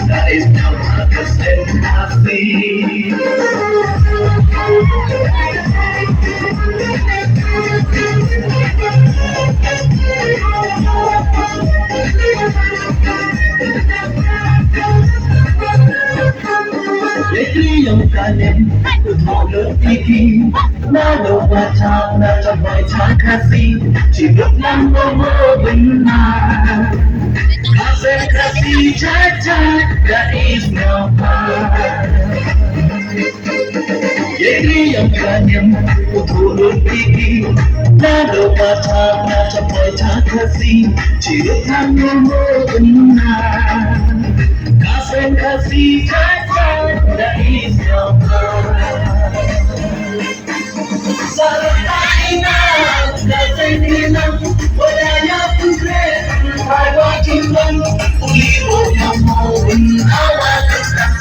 That is now 100% happy. Lately I'm calling, smaller thinking. Now the water, not a boy, Takasi. She look number one now. Kasi Chacha, that is no part. Yeri ang kanyang utulong pigi. Lalo bata na tapoy takasi. Chirot ang mo na. Kasi Chacha, that is no part. Sa tayo na, kasi nila, wala niya pugre. I want to run, we will come home. I want to stop,